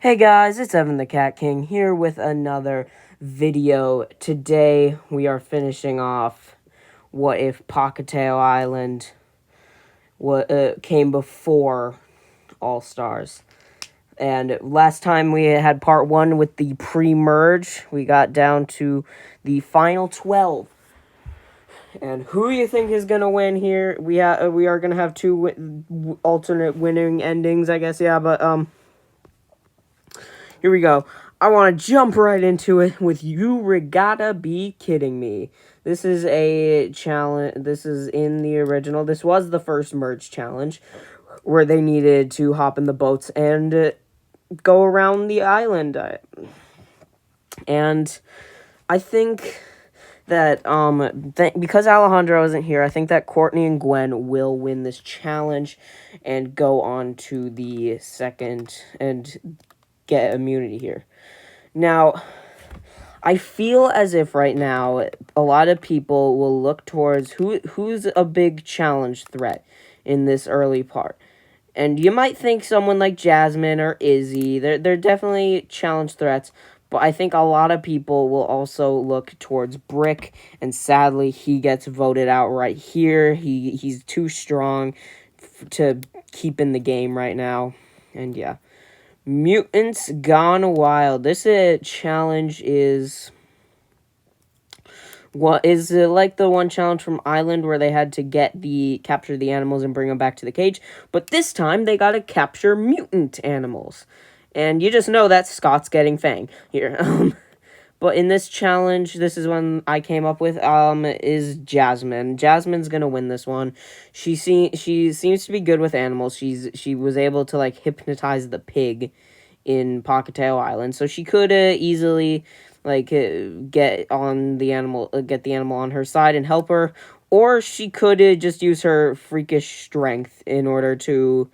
Hey guys, it's Evan the Cat King here with another video. Today we are finishing off What If Pahkitew Island came before All Stars. And last time we had part 1 with the pre-merge. We got down to the final 12. And who do you think is going to win here? We are going to have two alternate winning endings, I guess. Yeah, but here we go. I want to jump right into it with You Gotta Be Kidding Me. This is a challenge. This is in the original. This was the first merge challenge where they needed to hop in the boats and go around the island. And I think that because Alejandro isn't here, I think that Courtney and Gwen will win this challenge and go on to the second and get immunity here. Now, I feel as if right now a lot of people will look towards who's a big challenge threat in this early part. And you might think someone like Jasmine or Izzy, they're definitely challenge threats, but I think a lot of people will also look towards Brick, and sadly he gets voted out right here. He's too strong to keep in the game right now. And yeah. Mutants Gone Wild. This challenge is like the one challenge from Island where they had to capture the animals and bring them back to the cage, but this time they gotta capture mutant animals, and you just know that Scott's getting Fang here. But in this challenge, this is one I came up with, is Jasmine. Jasmine's gonna win this one. She seems to be good with animals. She was able to, like, hypnotize the pig in Pahkitew Island, so she could easily, like, get the animal on her side and help her, or she could just use her freakish strength in order to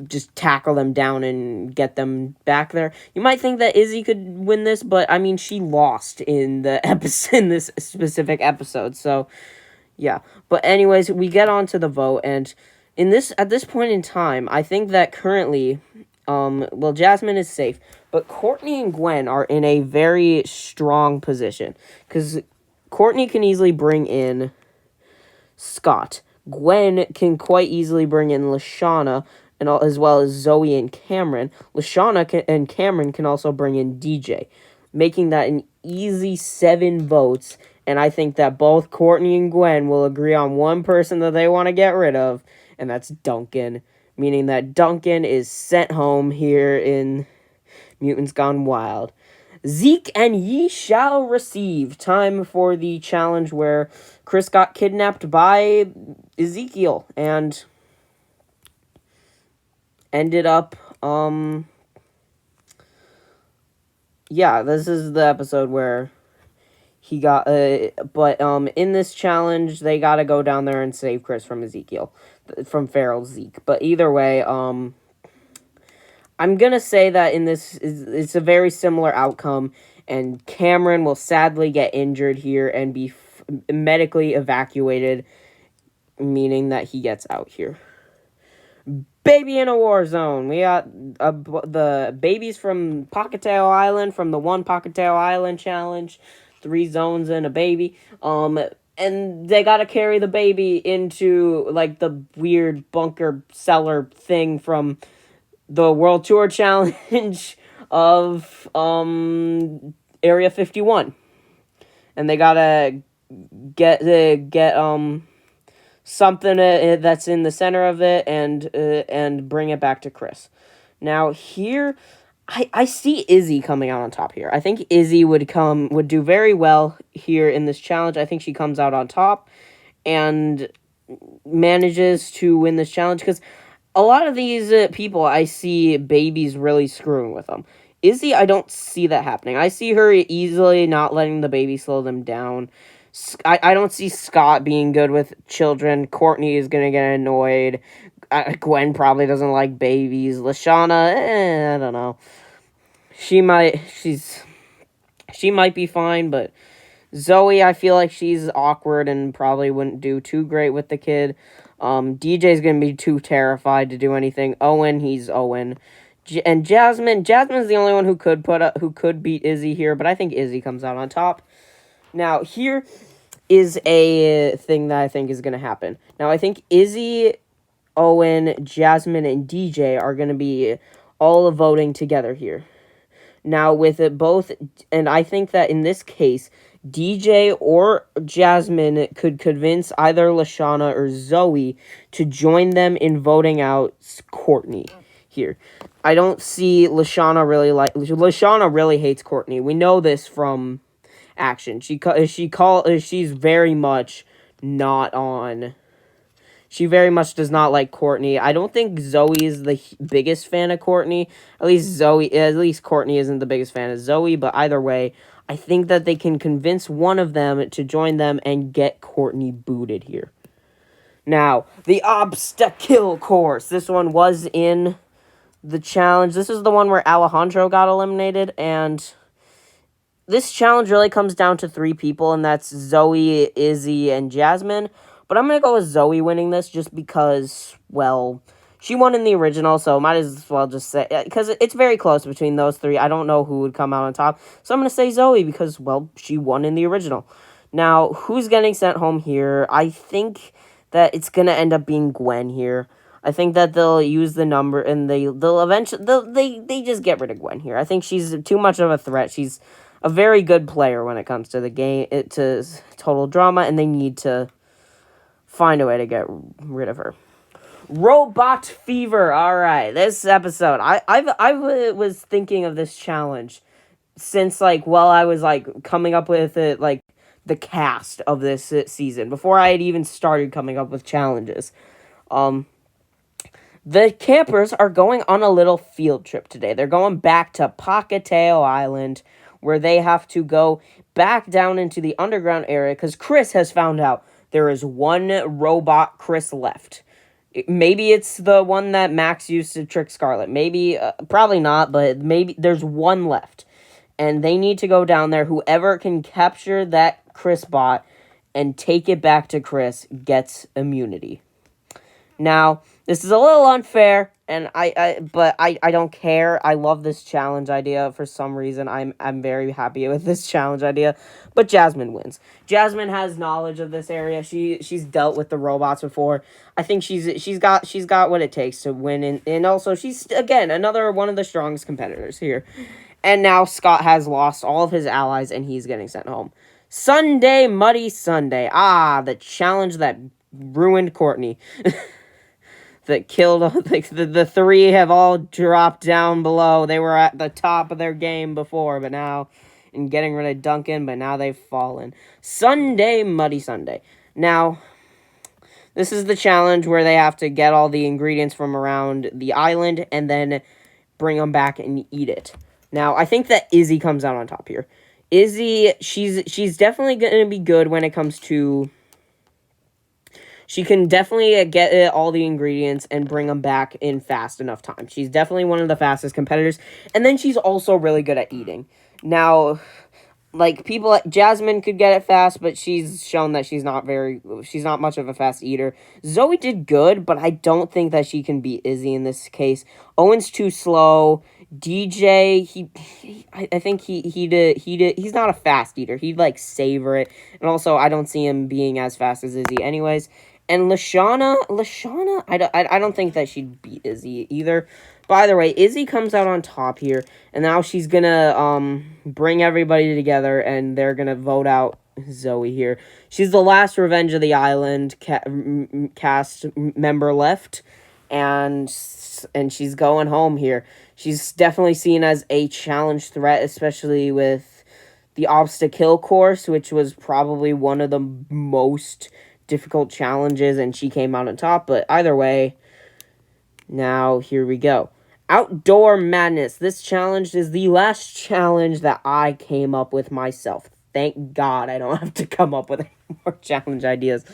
just tackle them down and get them back there. You might think that Izzy could win this, but I mean, she lost in the episode, in this specific episode. So, yeah. But anyways, we get on to the vote, and at this point in time, I think that currently, Jasmine is safe, but Courtney and Gwen are in a very strong position because Courtney can easily bring in Scott. Gwen can quite easily bring in Lashana, and as well as Zoe and Cameron. Lashana and Cameron can also bring in DJ, making that an easy 7 votes. And I think that both Courtney and Gwen will agree on one person that they want to get rid of, and that's Duncan. Meaning that Duncan is sent home here in Mutants Gone Wild. Zeke and ye shall receive. Time for the challenge where Chris got kidnapped by Ezekiel and ended up, yeah, this is the episode where he got, in this challenge, they gotta go down there and save Chris from Ezekiel, from Feral Zeke. But either way, I'm gonna say that in this, it's a very similar outcome, and Cameron will sadly get injured here and be medically evacuated, meaning that he gets out here. Baby in a war zone. We got the babies from Pahkitew Island, from the one Pahkitew Island challenge. 3 zones and a baby. And they gotta carry the baby into, like, the weird bunker cellar thing from the World Tour Challenge of, Area 51. And they gotta get something that's in the center of it and bring it back to Chris. Now here, I see Izzy coming out on top here. I think Izzy would do very well here in this challenge. I think she comes out on top and manages to win this challenge because a lot of these people, I see babies really screwing with them. Izzy, I don't see that happening. I see her easily not letting the baby slow them down. I don't see Scott being good with children. Courtney is going to get annoyed. Gwen probably doesn't like babies. Lashana, I don't know. She might be fine, but Zoe, I feel like she's awkward and probably wouldn't do too great with the kid. DJ's going to be too terrified to do anything. Owen, he's Owen. And Jasmine's the only one who could beat Izzy here, but I think Izzy comes out on top. Now, here is a thing that I think is going to happen. Now, I think Izzy, Owen, Jasmine, and DJ are going to be all voting together here. Now, with it both, and I think that in this case, DJ or Jasmine could convince either Lashana or Zoe to join them in voting out Courtney here. I don't see Lashana really hates Courtney. We know this from action. She's very much not on. She very much does not like Courtney. I don't think Zoe is the biggest fan of Courtney. At least Courtney isn't the biggest fan of Zoe, but either way, I think that they can convince one of them to join them and get Courtney booted here. Now, the obstacle course. This one was in the challenge. This is the one where Alejandro got eliminated, and this challenge really comes down to 3 people, and that's Zoe, Izzy, and Jasmine. But I'm going to go with Zoe winning this just because, well, she won in the original, so might as well just say, because it's very close between those 3. I don't know who would come out on top. So I'm going to say Zoe because, well, she won in the original. Now, who's getting sent home here? I think that it's going to end up being Gwen here. I think that they'll use the number, and they'll eventually, they just get rid of Gwen here. I think she's too much of a threat. She's a very good player when it comes to the game, to total drama, and they need to find a way to get rid of her. Robot Fever. All right, this episode, I was thinking of this challenge since while I was coming up with it, the cast of this season before I had even started coming up with challenges. The campers are going on a little field trip today. They're going back to Pahkitew Island, where they have to go back down into the underground area because Chris has found out there is one robot Chris left. Maybe it's the one that Max used to trick Scarlet. Maybe, probably not, but maybe there's one left. And they need to go down there. Whoever can capture that Chris bot and take it back to Chris gets immunity. Now, this is a little unfair, and I don't care. I love this challenge idea for some reason. I'm very happy with this challenge idea. But Jasmine wins. Jasmine has knowledge of this area. She's dealt with the robots before. I think she's got what it takes to win, and also she's again another one of the strongest competitors here. And now Scott has lost all of his allies, and he's getting sent home. Sunday, Muddy Sunday. The challenge that ruined Courtney. That killed the 3 have all dropped down below. They were at the top of their game before, but now in getting rid of Duncan, but now they've fallen. Sunday, Muddy Sunday. Now, this is the challenge where they have to get all the ingredients from around the island and then bring them back and eat it. Now, I think that Izzy comes out on top here. Izzy, she's definitely going to be good when it comes to. She can definitely get all the ingredients and bring them back in fast enough time. She's definitely one of the fastest competitors. And then she's also really good at eating. Now, Jasmine could get it fast, but she's shown that she's not much of a fast eater. Zoe did good, but I don't think that she can beat Izzy in this case. Owen's too slow. DJ, I think he's not a fast eater. He'd savor it. And also, I don't see him being as fast as Izzy anyways. And Lashana, I don't think that she'd beat Izzy either. By the way, Izzy comes out on top here, and now she's gonna bring everybody together, and they're gonna vote out Zoe here. She's the last Revenge of the Island cast member left, and she's going home here. She's definitely seen as a challenge threat, especially with the obstacle course, which was probably one of the most difficult challenges, and she came out on top. But either way, now here we go. Outdoor Madness. This challenge is the last challenge that I came up with myself. Thank God I don't have to come up with any more challenge ideas.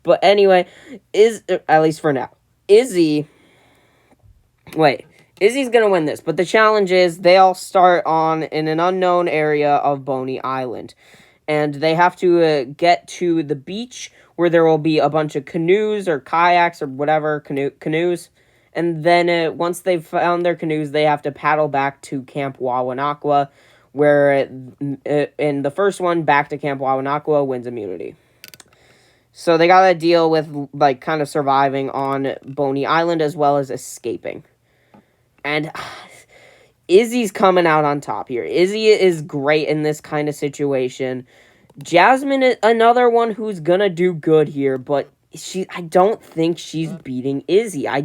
But anyway, at least for now, Izzy's gonna win this. But the challenge is they all start in an unknown area of Boney Island. And they have to get to the beach where there will be a bunch of canoes or kayaks or whatever, canoes. And then once they've found their canoes, they have to paddle back to Camp Wawanakwa, where in the first one, back to Camp Wawanakwa wins immunity. So they got to deal with, like, kind of surviving on Boney Island as well as escaping. And Izzy's coming out on top here. Izzy is great in this kind of situation. Jasmine is another one who's gonna do good here, but I don't think she's beating Izzy. I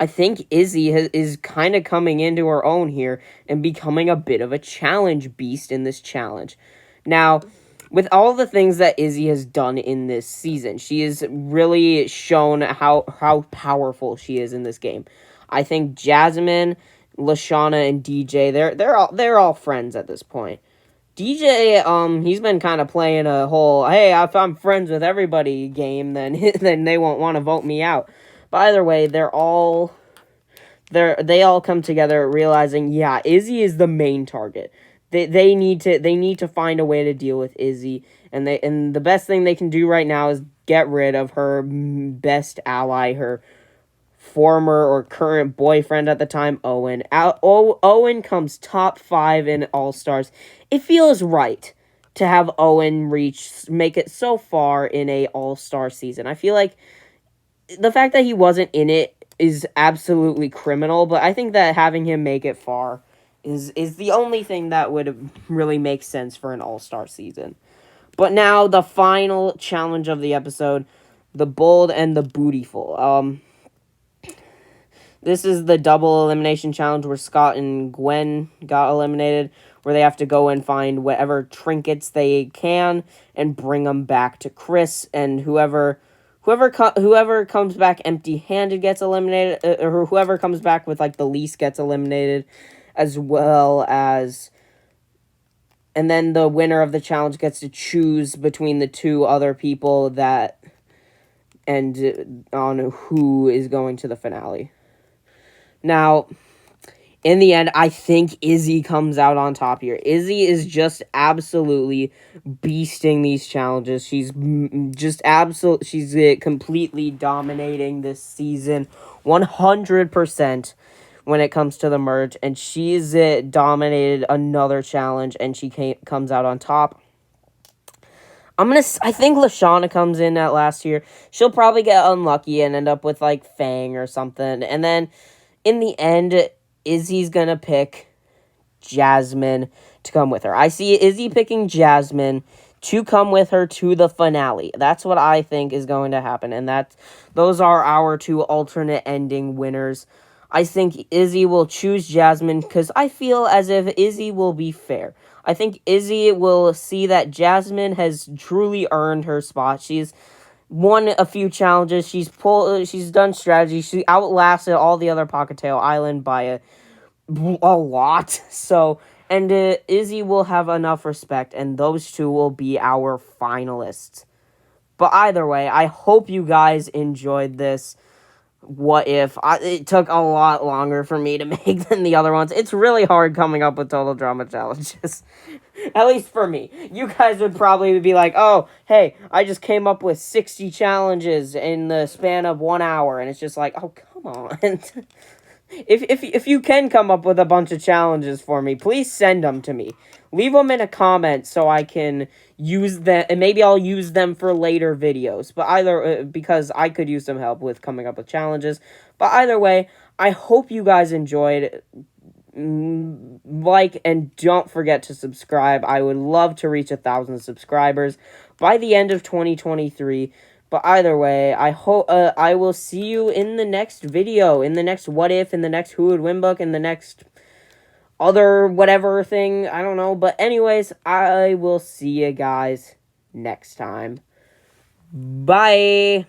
think Izzy is kind of coming into her own here and becoming a bit of a challenge beast in this challenge. Now, with all the things that Izzy has done in this season, she has really shown how powerful she is in this game. I think Jasmine, Lashana, and DJ, they're all friends at this point. DJ, he's been kind of playing a whole, hey, if I'm friends with everybody game, then they won't want to vote me out. But either way, they all come together realizing, yeah, Izzy is the main target. They need to find a way to deal with Izzy, and the best thing they can do right now is get rid of her best ally, her former or current boyfriend at the time, Owen. Owen comes top 5 in All-Stars. It feels right to have Owen make it so far in a All-Star season. I feel like the fact that he wasn't in it is absolutely criminal, but I think that having him make it far is the only thing that would really make sense for an All-Star season. But now, the final challenge of the episode, the Bold and the Bootyful. This is the double elimination challenge where Scott and Gwen got eliminated, where they have to go and find whatever trinkets they can and bring them back to Chris, and whoever comes back empty-handed gets eliminated, or whoever comes back with, like, the least gets eliminated, as well as, and then the winner of the challenge gets to choose between the two other people and on who is going to the finale. Now, in the end, I think Izzy comes out on top here. Izzy is just absolutely beasting these challenges. She's completely dominating this season 100% when it comes to the merge, and she's dominated another challenge, and she comes out on top. I think Lashana comes in at last year. She'll probably get unlucky and end up with, like, Fang or something, and then in the end, Izzy's gonna pick Jasmine to come with her. I see Izzy picking Jasmine to come with her to the finale. That's what I think is going to happen, and those are our two alternate ending winners. I think Izzy will choose Jasmine because I feel as if Izzy will be fair. I think Izzy will see that Jasmine has truly earned her spot. She's won a few challenges. She's done strategy. She outlasted all the other Pahkitew Island by a lot. So, and Izzy will have enough respect, and those two will be our finalists. But either way, I hope you guys enjoyed this. What if? It took a lot longer for me to make than the other ones. It's really hard coming up with total drama challenges. At least for me. You guys would probably be like, oh, hey, I just came up with 60 challenges in the span of 1 hour. And it's just like, oh, come on. If you can come up with a bunch of challenges for me, please send them to me. Leave them in a comment so I can use them, and maybe I'll use them for later videos. But because I could use some help with coming up with challenges. But either way, I hope you guys enjoyed. Like and don't forget to subscribe. I would love to reach 1,000 subscribers by the end of 2023. But either way, I hope I will see you in the next video, in the next what if, in the next who would win book, in the next other whatever thing, I don't know. But anyways, I will see you guys next time. Bye.